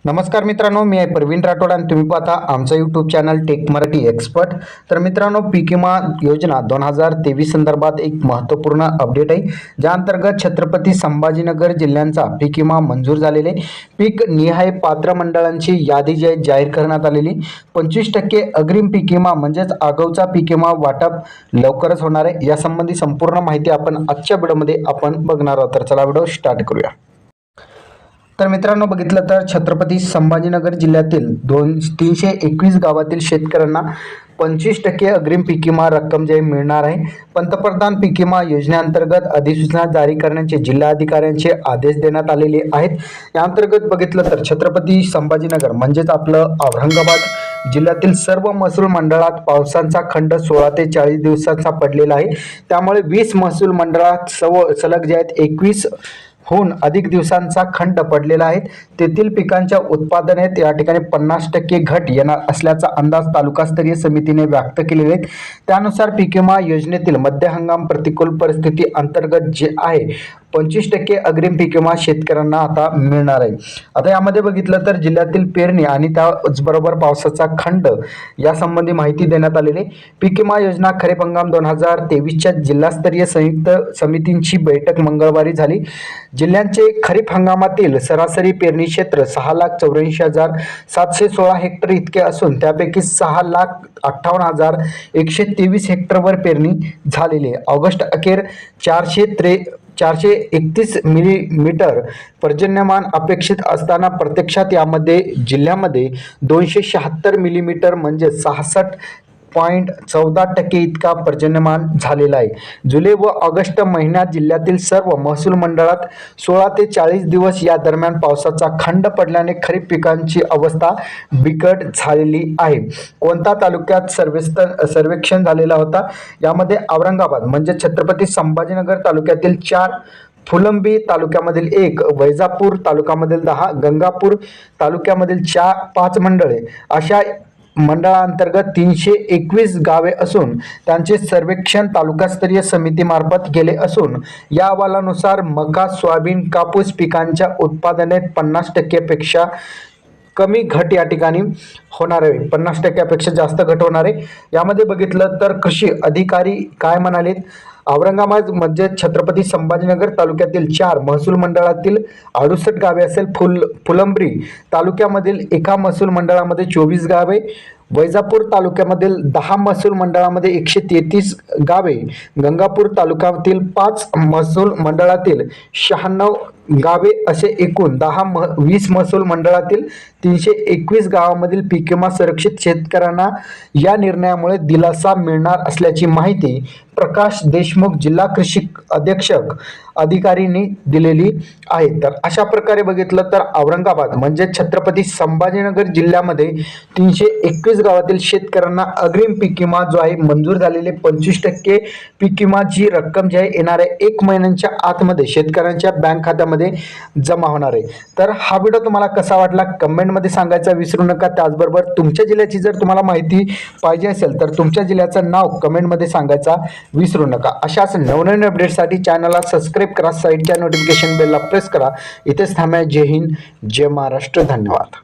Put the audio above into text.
नमस्कार मित्रांनो, मी आहे प्रवीण राठोड आणि तुम्ही पाहता आमचं YouTube channel tech Marathi expert. तर मित्रांनो, पीक विमा योजना 2023 संदर्भात एक महत्त्वपूर्ण अपडेट आहे, ज्या अंतर्गत छत्रपती संभाजीनगर जिल्ह्यांचा पीक विमा मंजूर झालेले पीक निहाय पात्र मंडळांची यादी जी आहे जाहीर करण्यात आलेली। 25% अग्रिम पीक विमा म्हणजेच आगाऊचा पीक विमा वाटप लवकरच होणार आहे। यासंबंधी संपूर्ण माहिती आपण आजच्या व्हिडिओमध्ये आपण बघणार आहोत। तर चला व्हिडिओ स्टार्ट करूया। तर मित्रांनो, बघितलं तर छत्रपती संभाजीनगर जिल्ह्यातील 321 गावातील शेतकऱ्यांना 25% अग्रिम पीक विमा रक्कम जे मिळणार आहे। पंतप्रधान पीक विमा योजनेअंतर्गत अधिसूचना जारी करण्याचे जिल्हाधिकाऱ्यांचे आदेश देण्यात आलेले आहेत। या अंतर्गत बघितलं तर छत्रपती संभाजीनगर म्हणजेच आपलं औरंगाबाद जिल्ह्यातील सर्व महसूल मंडळात पावसाचा खंड 16 ते 40 दिवसांचा पडलेला आहे। त्यामुळे 20 महसूल मंडळात सलग जे आहेत 21 हून अधिक दिवसांचा खंड पडलेला आहे। तेथील पिकांच्या उत्पादनात या ठिकाणी 50% घट येणार असल्याचा अंदाज तालुकास्तरीय समितीने व्यक्त केलेले आहेत। त्यानुसार पीक विमा योजनेतील मध्य हंगाम प्रतिकूल परिस्थिती अंतर्गत जे आहे 25% अग्रिम पीक विमा शेतकऱ्यांना आता मिळणार आहे। आता यामध्ये बघितलं तर जिल्ह्यातील पेरणी आणि त्याचबरोबर पावसाचा खंड यासंबंधी माहिती देण्यात आलेली। पीक विमा योजना खरीप हंगाम 2023च्या जिल्हास्तरीय संयुक्त समितींची बैठक मंगळवारी झाली। जिल्ह्यांचे खरीप हंगामातील सरासरी पेरणी क्षेत्र 6,84,716 हेक्टर इतके असून त्यापैकी 6,58,123 हेक्टरवर पेरणी झालेली आहे। ऑगस्ट अखेर 431 मिलीमीटर पर्जन्यमान अपेक्षित असताना प्रत्यक्षात यामध्ये जिल्ह्यामध्ये 276 मिलीमीटर म्हणजे 66.14% इतका पर्जन्यमान झालेला आहे। जुलै व ऑगस्ट महिन्यात जिल्ह्यातील सर्व महसूल मंडळात 16 ते 40 दिवस या दरम्यान पावसाचा खंड पडल्याने खरीप पिकांची अवस्था बिकट झालेली आहे। कोणत्या तालुक्यात सर्वेक्षण झालेला होता? यामध्ये औरंगाबाद म्हणजे छत्रपती संभाजीनगर तालुक्यातील 4, फुलंब्री तालुक्यामधील 1, वैजापूर तालुक्यामधील 10, गंगापूर तालुक्यामधील 5 मंडळे अशा मंडळांतर्गत 321 गावे असून त्यांचे सर्वेक्षण तालुकास्तरीय समितीमार्फत केले असून या अहवालानुसार मका, सोयाबीन, कापूस पिकांच्या उत्पादनात 50% पेक्षा कमी घट या ठिकाणी होणार आहे। 50% पेक्षा जास्त घट होणार आहे। यामध्ये बघितलं तर कृषी अधिकारी काय म्हणाले? औरंगाबाद म्हणजे छत्रपती संभाजीनगर तालुक्यातील 4 महसूल मंडळातील 68 गावे असेल। फुलंब्री तालुक्यामधील एका महसूल मंडळामध्ये 24 गावे, वैजापूर तालुक्यामधील 10 महसूल मंडळामध्ये 133 गावे, गंगापूर तालुक्यातील 5 महसूल मंडळातील 96 गावे असे एकूण 20 महसूल मंडळातील 321 गावांमधील पीक विमा संरक्षित शेतकऱ्यांना या निर्णयामुळे दिलासा मिळणार असल्याची माहिती प्रकाश देशमुख जिल्हा कृषी अधीक्षक अधिकाऱ्यांनी दिलेली आहे। तर अशा प्रकारे बघितलं तर औरंगाबाद म्हणजे छत्रपती संभाजीनगर जिल्ह्यामध्ये 321 गावातील शेतकऱ्यांना अग्रिम पीक विमा जो आहे मंजूर झालेले 25% पीक विमाची रक्कम जी आहे येणाऱ्या 1 महिन्याच्या आतमध्ये शेतकऱ्यांच्या बँक खात्यामध्ये जमा होणार आहे। तर हा व्हिडिओ तुम्हाला कसा वाटला कमेंटमध्ये सांगायचा विसरू नका। त्याचबरोबर तुमच्या जिल्ह्याची जर तुम्हाला माहिती पाहिजे असेल तर तुमच्या जिल्ह्याचं नाव कमेंटमध्ये सांगायचा विसरू नका। अशाच नवनवीन अपडेटसाठी चॅनलला सबस्क्राईब करा, साईडच्या नोटिफिकेशन बेलला प्रेस करा। इथेच थांबा। जय हिंद, जय महाराष्ट्र, धन्यवाद।